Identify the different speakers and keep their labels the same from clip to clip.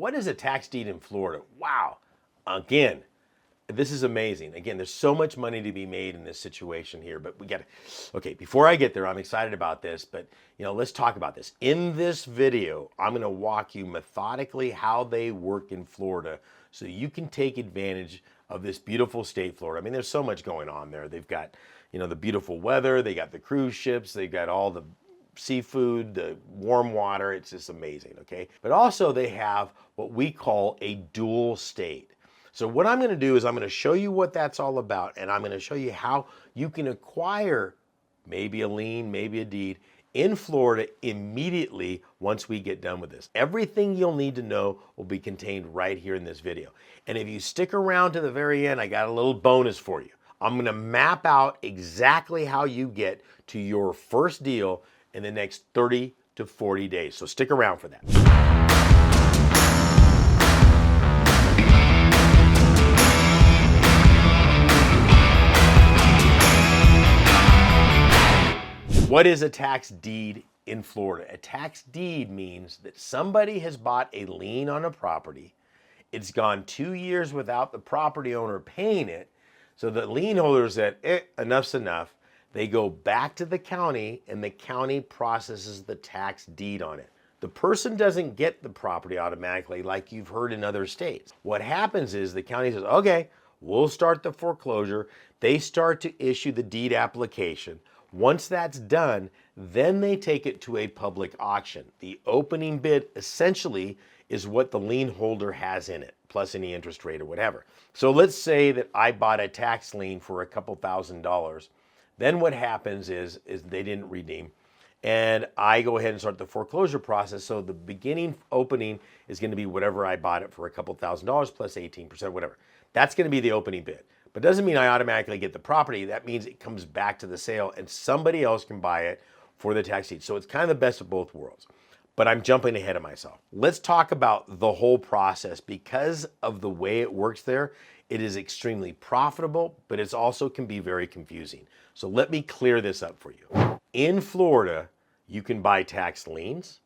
Speaker 1: What is a tax deed in Florida? Wow. Again, this is amazing. Again, there's so much money to be made in this situation here, but we got to, okay, before I get there, I'm excited about this, but let's talk about this. In this video, I'm going to walk you methodically how they work in Florida so you can take advantage of this beautiful state, Florida. I mean, there's so much going on there. They've got, the beautiful weather, they got the cruise ships, they've got all the seafood, the warm water. It's just amazing, okay? But also they have what we call a dual state. So what I'm going to do is I'm going to show you what that's all about, and I'm going to show you how you can acquire maybe a lien, maybe a deed in Florida immediately once we get done with this. Everything you'll need to know will be contained right here in this video. And if you stick around to the very end, I got a little bonus for you. I'm going to map out exactly how you get to your first deal in the next 30 to 40 days. So stick around for that. What is a tax deed in Florida? A tax deed means that somebody has bought a lien on a property. It's gone 2 years without the property owner paying it. So the lien holder said, enough's enough. They go back to the county and the county processes the tax deed on it. The person doesn't get the property automatically like you've heard in other states. What happens is the county says, okay, we'll start the foreclosure. They start to issue the deed application. Once that's done, then they take it to a public auction. The opening bid essentially is what the lien holder has in it, plus any interest rate or whatever. So let's say that I bought a tax lien for a couple $1,000s. Then what happens is they didn't redeem, and I go ahead and start the foreclosure process. So the beginning opening is going to be whatever I bought it for a couple $1,000 plus 18%, whatever. That's going to be the opening bid. But doesn't mean I automatically get the property. That means it comes back to the sale and somebody else can buy it for the tax deed. So it's kind of the best of both worlds. But I'm jumping ahead of myself. Let's talk about the whole process. Because of the way it works there, it is extremely profitable, but it also can be very confusing. So let me clear this up for you. In Florida, you can buy tax liens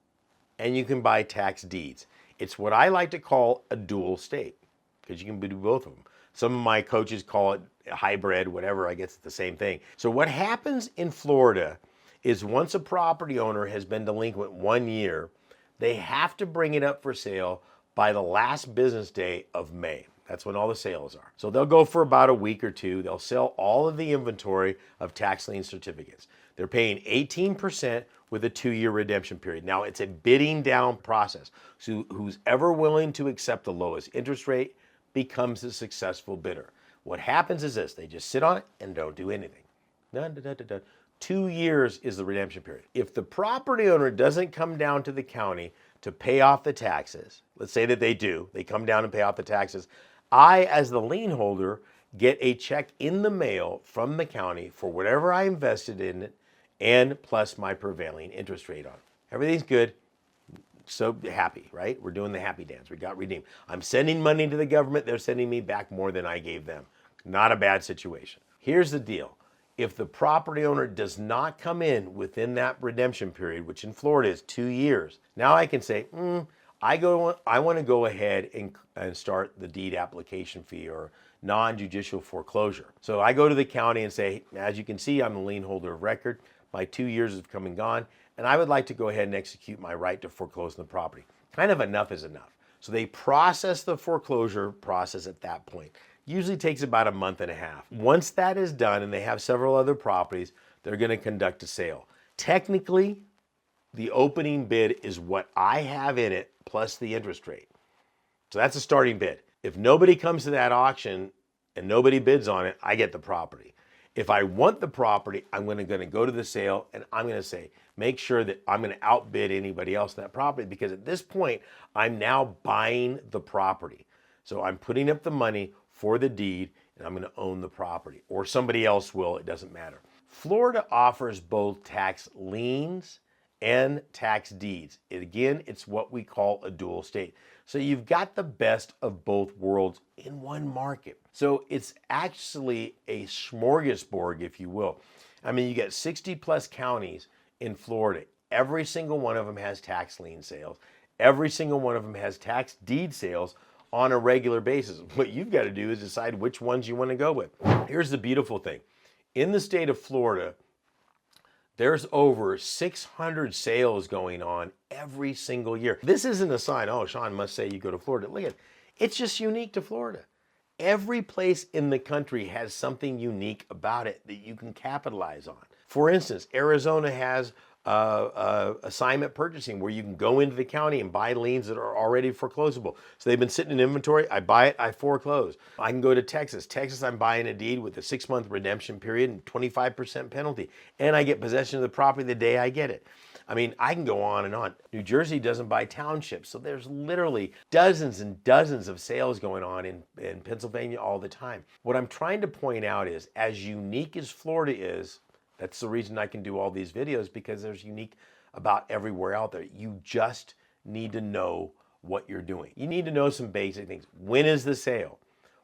Speaker 1: and you can buy tax deeds. It's what I like to call a dual state because you can do both of them. Some of my coaches call it a hybrid, whatever, I guess it's the same thing. So what happens in Florida is once a property owner has been delinquent 1 year, they have to bring it up for sale by the last business day of May. That's when all the sales are. So they'll go for about a week or two. They'll sell all of the inventory of tax lien certificates. They're paying 18% with a 2-year redemption period. Now it's a bidding down process. So who's ever willing to accept the lowest interest rate becomes a successful bidder. What happens is this, they just sit on it and don't do anything. 2 years is the redemption period. If the property owner doesn't come down to the county to pay off the taxes, let's say that they do, they come down and pay off the taxes, I, as the lien holder, get a check in the mail from the county for whatever I invested in it and plus my prevailing interest rate on it. Everything's good. So happy, right? We're doing the happy dance. We got redeemed. I'm sending money to the government. They're sending me back more than I gave them. Not a bad situation. Here's the deal. If the property owner does not come in within that redemption period, which in Florida is 2 years, now I can say, I want to go ahead and start the deed application fee or non-judicial foreclosure. So I go to the county and say, as you can see, I'm the lien holder of record. My 2 years have come and gone, and I would like to go ahead and execute my right to foreclose on the property. Kind of enough is enough. So they process the foreclosure process at that point. Usually takes about a month and a half. Once that is done and they have several other properties, they're going to conduct a sale. Technically, the opening bid is what I have in it plus the interest rate. So that's a starting bid. If nobody comes to that auction and nobody bids on it, I get the property. If I want the property, I'm going to go to the sale and I'm going to say, make sure that I'm going to outbid anybody else in that property because at this point, I'm now buying the property. So I'm putting up the money for the deed and I'm going to own the property or somebody else will, it doesn't matter. Florida offers both tax liens and tax deeds. It's what we call a dual state. So you've got the best of both worlds in one market. So it's actually a smorgasbord, if you will. I mean, you get 60 plus counties in Florida. Every single one of them has tax lien sales. Every single one of them has tax deed sales on a regular basis. What you've got to do is decide which ones you want to go with. Here's the beautiful thing. In the state of Florida, there's over 600 sales going on every single year. This isn't a sign, oh, Sean must say you go to Florida. Look at it. It's just unique to Florida. Every place in the country has something unique about it that you can capitalize on. For instance, Arizona has assignment purchasing where you can go into the county and buy liens that are already foreclosable. So they've been sitting in inventory, I buy it, I foreclose. I can go to Texas. Texas, I'm buying a deed with a 6-month redemption period and 25% penalty. And I get possession of the property the day I get it. I mean, I can go on and on. New Jersey doesn't buy townships. So there's literally dozens and dozens of sales going on in Pennsylvania all the time. What I'm trying to point out is, as unique as Florida is, that's the reason I can do all these videos, because there's unique about everywhere out there. You just need to know what you're doing. You need to know some basic things. When is the sale?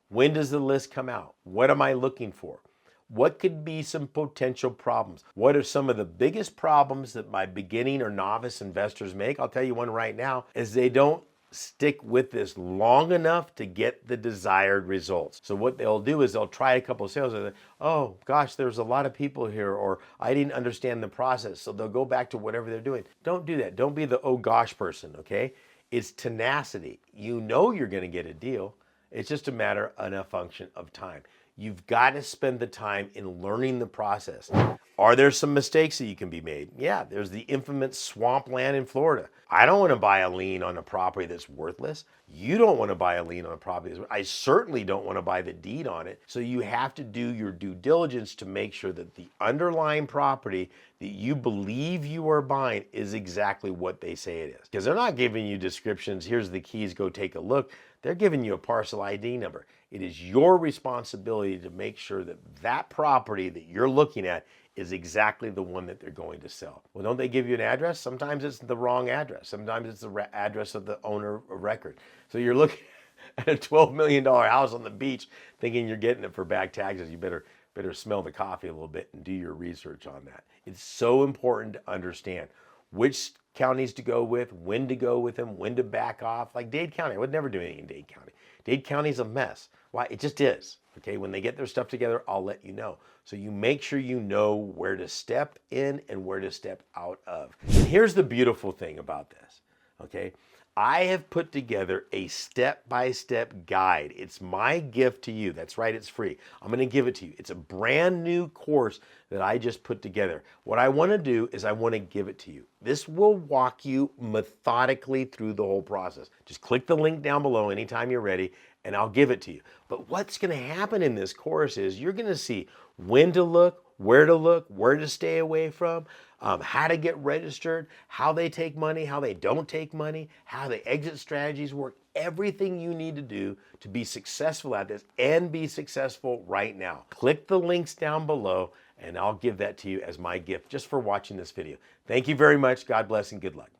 Speaker 1: When does the list come out? What am I looking for? What could be some potential problems? What are some of the biggest problems that my beginning or novice investors make? I'll tell you one right now, is they don't stick with this long enough to get the desired results. So what they'll do is they'll try a couple of sales and oh gosh, there's a lot of people here, or I didn't understand the process. So they'll go back to whatever they're doing. Don't do that. Don't be the oh gosh person, okay? It's tenacity. You know you're going to get a deal. It's just a matter and a function of time. You've got to spend the time in learning the process. Are there some mistakes that you can be made? Yeah, there's the infamous swampland in Florida. I don't want to buy a lien on a property that's worthless. You don't want to buy a lien on a property that's worthless. I certainly don't want to buy the deed on it. So you have to do your due diligence to make sure that the underlying property that you believe you are buying is exactly what they say it is. Because they're not giving you descriptions, here's the keys, go take a look. They're giving you a parcel ID number. It is your responsibility to make sure that that property that you're looking at is exactly the one that they're going to sell. Well, don't they give you an address? Sometimes it's the wrong address. Sometimes it's the address of the owner of record. So you're looking at a $12 million house on the beach thinking you're getting it for back taxes. You better smell the coffee a little bit and do your research on that. It's so important to understand which counties to go with, when to go with them, when to back off. Like Dade County, I would never do anything in Dade County. Dade County's a mess. Why? It just is. Okay, when they get their stuff together, I'll let you know. So you make sure you know where to step in and where to step out of. And here's the beautiful thing about this, okay? I have put together a step-by-step guide. It's my gift to you. That's right, it's free. I'm going to give it to you. It's a brand new course that I just put together. What I want to do is I want to give it to you. This will walk you methodically through the whole process. Just click the link down below anytime you're ready, and I'll give it to you. But what's going to happen in this course is you're going to see when to look, where to stay away from, how to get registered, how they take money, how they don't take money, how the exit strategies work, everything you need to do to be successful at this and be successful right now. Click the links down below and I'll give that to you as my gift just for watching this video. Thank you very much. God bless and good luck.